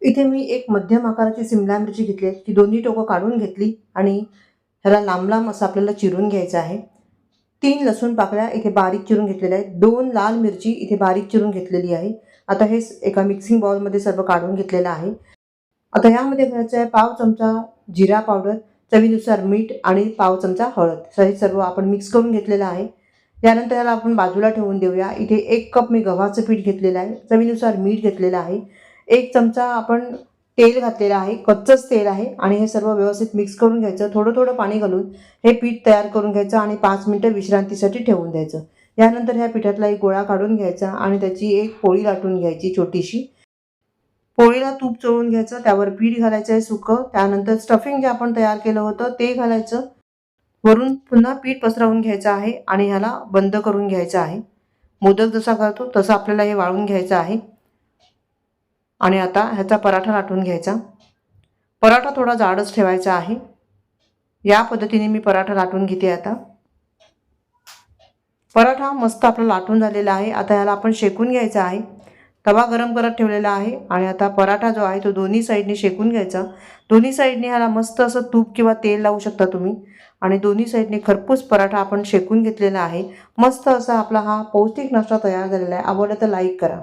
इथे मी एक मध्यम आकाराची सिमला मिरची घेतली आहे, ती दोन्ही टोकं काढून घेतली आणि ह्याला लांब लांब असं आपल्याला चिरून घ्यायचं आहे. 3 लसूण पाकळ्या इथे बारीक चिरून घेतलेल्या आहेत. 2 लाल मिरची इथे बारीक चिरून घेतलेली आहे. आता हे एका मिक्सिंग बाउलमध्ये सर्व काढून घेतलेलं आहे. आता यामध्ये घालायचं आहे पाव चमचा जिरा पावडर, चवीनुसार मीठ आणि पाव चमचा हळद. हे सर्व आपण मिक्स करून घेतलेलं आहे. यानंतर याला आपण बाजूला ठेवून देऊया. इथे 1 कप मी गव्हाचं पीठ घेतलेलं आहे, चवीनुसार मीठ घेतलेलं आहे, 1 चमचा आपण तेल घातलेलं आहे, कच्चंच तेल आहे आणि हे सर्व व्यवस्थित मिक्स करून घ्यायचं. थोडं थोडं पाणी घालून हे पीठ तयार करून घ्यायचं आणि 5 मिनिटं विश्रांतीसाठी ठेवून द्यायचं. यानंतर ह्या पिठातला एक गोळा काढून घ्यायचा आणि त्याची एक पोळी लाटून घ्यायची छोटीशी. पोळीला तूप चोळून घ्यायचं, त्यावर पीठ घालायचं आहे सुकं. त्यानंतर स्टफिंग जे आपण तयार केलं होतं ते घालायचं. वरून पुन्हा पीठ पसरवून घ्यायचं आहे आणि ह्याला बंद करून घ्यायचं आहे. मोदक जसा करतो तसं आपल्याला हे वाळून घ्यायचं आहे. आणि आता ह्याचा पराठा लाटून घ्यायचा. पराठा थोडा जाडच ठेवायचा आहे. या पद्धतीने मी पराठा लाटून घेते. आता पराठा मस्त आपला लाटून झालेला आहे. आता ह्याला आपण शेकून घ्यायचा आहे. तवा गरम करत ठेवलेला आहे आणि आता पराठा जो आहे तो दोन्ही साईडने शेकून घ्यायचा. दोन्ही साईडने ह्याला मस्त असं तूप किंवा तेल लावू शकता तुम्ही आणि दोन्ही साईडने खरपूस पराठा आपण शेकून घेतलेला आहे. मस्त असा आपला हा पौष्टिक नाश्ता तयार झालेला आहे. आवडलं तर लाईक करा.